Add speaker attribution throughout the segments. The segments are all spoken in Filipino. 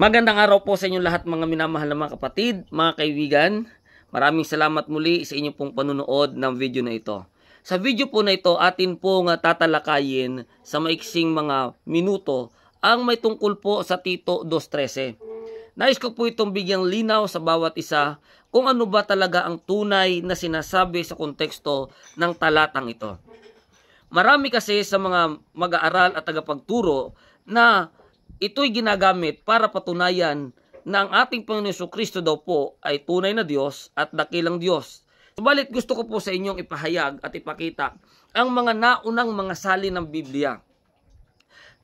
Speaker 1: Magandang araw po sa inyong lahat mga minamahal na mga kapatid, mga kaibigan. Maraming salamat muli sa inyong pong panunood ng video na ito. Sa video po na ito, atin pong tatalakayin sa maiksing mga minuto ang may tungkol po sa Tito 2:13. Nais ko po itong bigyang linaw sa bawat isa kung ano ba talaga ang tunay na sinasabi sa konteksto ng talatang ito. Marami kasi sa mga mag-aaral at tagapagturo na ito'y ginagamit para patunayan na ang ating Panginoon Jesucristo daw po ay tunay na Diyos at dakilang Diyos. Subalit gusto ko po sa inyong ipahayag at ipakita ang mga naunang mga salin ng Biblia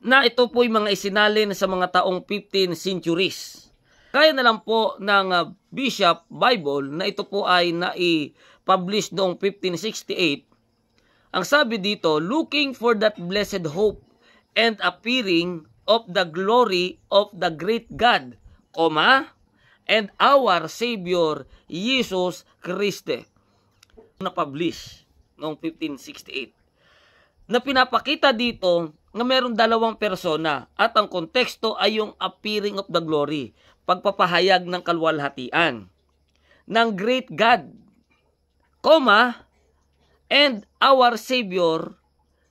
Speaker 1: na ito po'y mga isinalin sa mga taong 15 centuries. Kaya na lang po ng Bishop Bible na ito po ay nai-publish noong 1568. Ang sabi dito, looking for that blessed hope and appearing of the glory of the great God, and our Savior, Jesus Christ. Na-publish noong 1568. Na pinapakita dito na mayroong dalawang persona at ang konteksto ay yung appearing of the glory, pagpapahayag ng kaluwalhatian ng great God, and our Savior,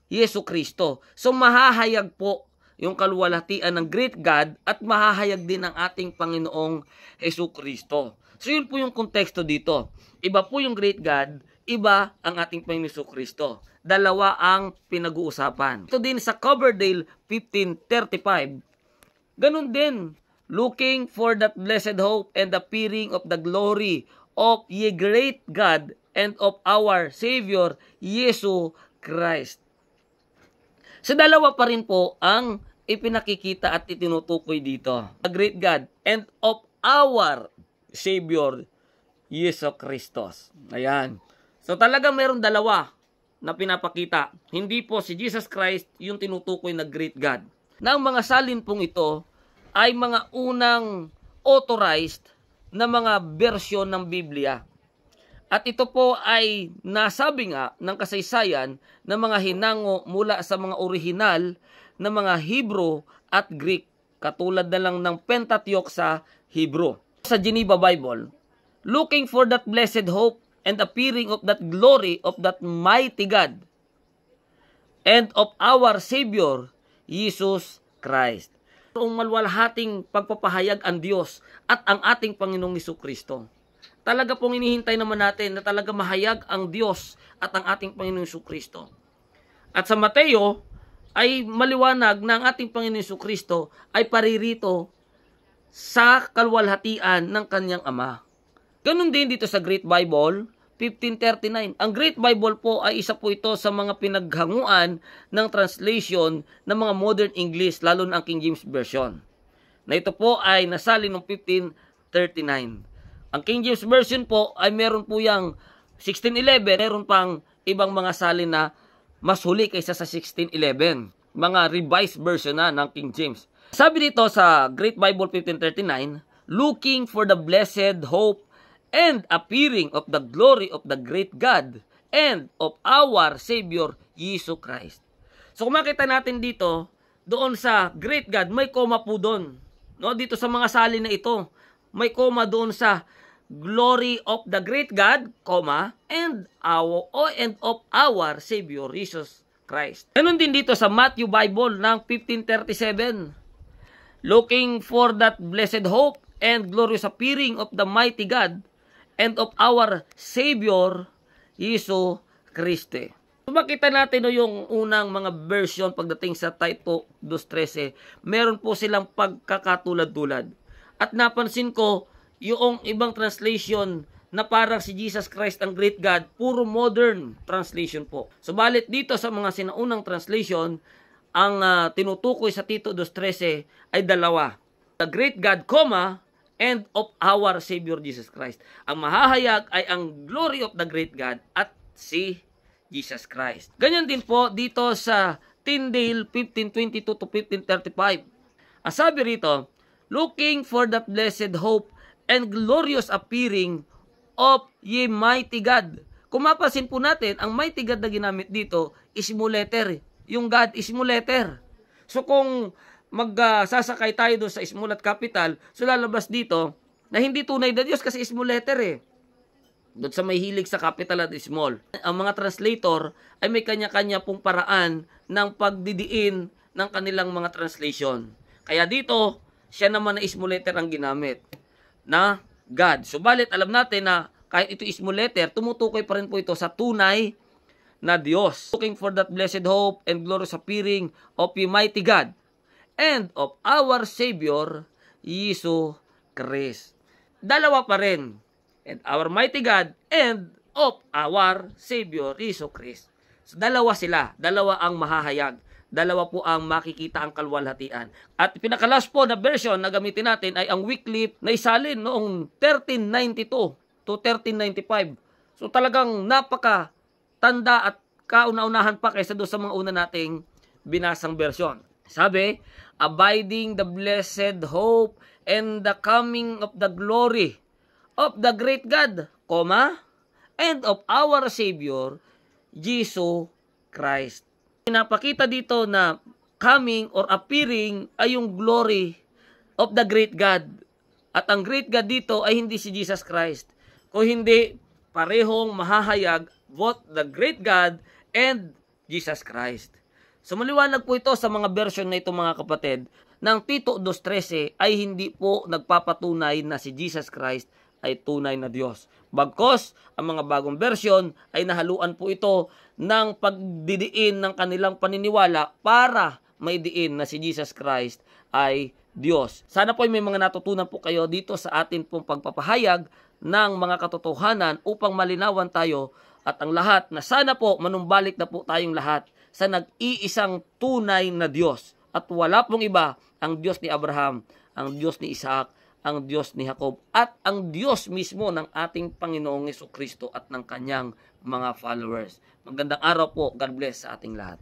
Speaker 1: Yesu Kristo. So mahahayag po yung kaluwalhatian ng great God at mahahayag din ng ating Panginoong Hesu Kristo. So yun po yung konteksto dito. Iba po yung great God, iba ang ating Panginoong Hesu Kristo. Dalawa ang pinag-uusapan. Ito din sa Coverdale 1535. Ganun din, looking for that blessed hope and appearing of the glory of ye great God and of our Savior, Yesu Christ. Sa dalawa pa rin po ang ipinakikita at itinutukoy dito. The great God and of our Savior, Yesu Christos. Ayan. So talaga mayroong dalawa na pinapakita. Hindi po si Jesus Christ yung tinutukoy na great God. Na ang mga salin pong ito ay mga unang authorized na mga bersyon ng Biblia. At ito po ay nasabi nga ng kasaysayan ng mga hinango mula sa mga orihinal na mga Hebrew at Greek, katulad na lang ng Pentateuch sa Hebrew. Sa Geneva Bible, looking for that blessed hope and appearing of that glory of that mighty God and of our Savior, Jesus Christ. Ang malwalhating pagpapahayag ang Diyos at ang ating Panginoong Jesucristo. Talaga pong inihintay naman natin na talaga mahayag ang Diyos at ang ating Panginoong Jesucristo. At sa Mateo ay maliwanag na ang ating Panginoong Jesucristo ay paririto sa kaluwalhatian ng kanyang Ama. Ganun din dito sa Great Bible 1539. Ang Great Bible po ay isa po ito sa mga pinaghanguan ng translation ng mga modern English, lalo na ang King James Version. Na ito po ay nasalin noong 1539. Ang King James Version po ay meron po yung 1611, meron pang ibang mga salin na mas huli kaysa sa 1611. Mga revised version na ng King James. Sabi dito sa Great Bible 1539, looking for the blessed hope and appearing of the glory of the great God and of our Savior, Jesus Christ. So kung makita natin dito, doon sa great God, may comma po doon. No? Dito sa mga salin na ito, may comma doon sa glory of the great God, and of our Savior, Jesus Christ. Ganun din dito sa Matthew Bible ng 1537. Looking for that blessed hope and glorious appearing of the mighty God and of our Savior, Jesus Christ. So makita natin yung unang mga version pagdating sa Tito 2:13, meron po silang pagkakatulad-tulad. At napansin ko, yung ibang translation na parang si Jesus Christ ang great God, puro modern translation po. Subalit dito sa mga sinaunang translation, ang tinutukoy sa Tito 2:13 ay dalawa. The great God, and of our Savior Jesus Christ. Ang mahahayag ay ang glory of the great God at si Jesus Christ. Ganyan din po dito sa Tyndale 1522 to 1535. Ang sabi rito, looking for that blessed hope and glorious appearing of ye mighty God. Kung mapasin po natin, ang mighty God na ginamit dito is small letter. Yung God is small letter. So kung magsasakay tayo doon sa small at capital, so lalabas dito na hindi tunay na Diyos kasi small letter eh. Doon sa may hilig sa capital at small. Ang mga translator ay may kanya-kanya pong paraan ng pagdidiin ng kanilang mga translation. Kaya dito, siya naman na small letter ang ginamit na God. Subalit alam natin na kahit ito small letter, tumutukoy pa rin po ito sa tunay na Diyos. Looking for that blessed hope and glorious appearing of the mighty God and of our Savior, Jesus Christ. Dalawa pa rin. And our mighty God and of our Savior, Jesus Christ. So, dalawa sila. Dalawa ang mahahayag. Dalawa po ang makikita ang kalwalhatian. At pinakalas po na version na gamitin natin ay ang Wycliffe na isalin noong 1392 to 1395. So talagang napaka tanda at kauna-unahan pa kaysa doon sa mga una nating binasang version. Sabi, abiding the blessed hope and the coming of the glory of the great God, and of our Savior, Jesus Christ. Pinapakita dito na coming or appearing ay yung glory of the great God. At ang great God dito ay hindi si Jesus Christ. Kung hindi, parehong mahahayag both the great God and Jesus Christ. So maliwanag po ito sa mga version na ito mga kapatid, ng Tito 2.13 ay hindi po nagpapatunay na si Jesus Christ ay tunay na Diyos. Bagkos, ang mga bagong version ay nahaluan po ito ng pagdidiin ng kanilang paniniwala para may diin na si Jesus Christ ay Diyos. Sana po may mga natutunan po kayo dito sa atin pong pagpapahayag ng mga katotohanan upang malinawan tayo at ang lahat na sana po manumbalik na po tayong lahat sa nag-iisang tunay na Diyos. At wala pong iba ang Diyos ni Abraham, ang Diyos ni Isaac, ang Diyos ni Jacob, at ang Diyos mismo ng ating Panginoong Jesucristo at ng kanyang mga followers. Magandang araw po. God bless sa ating lahat.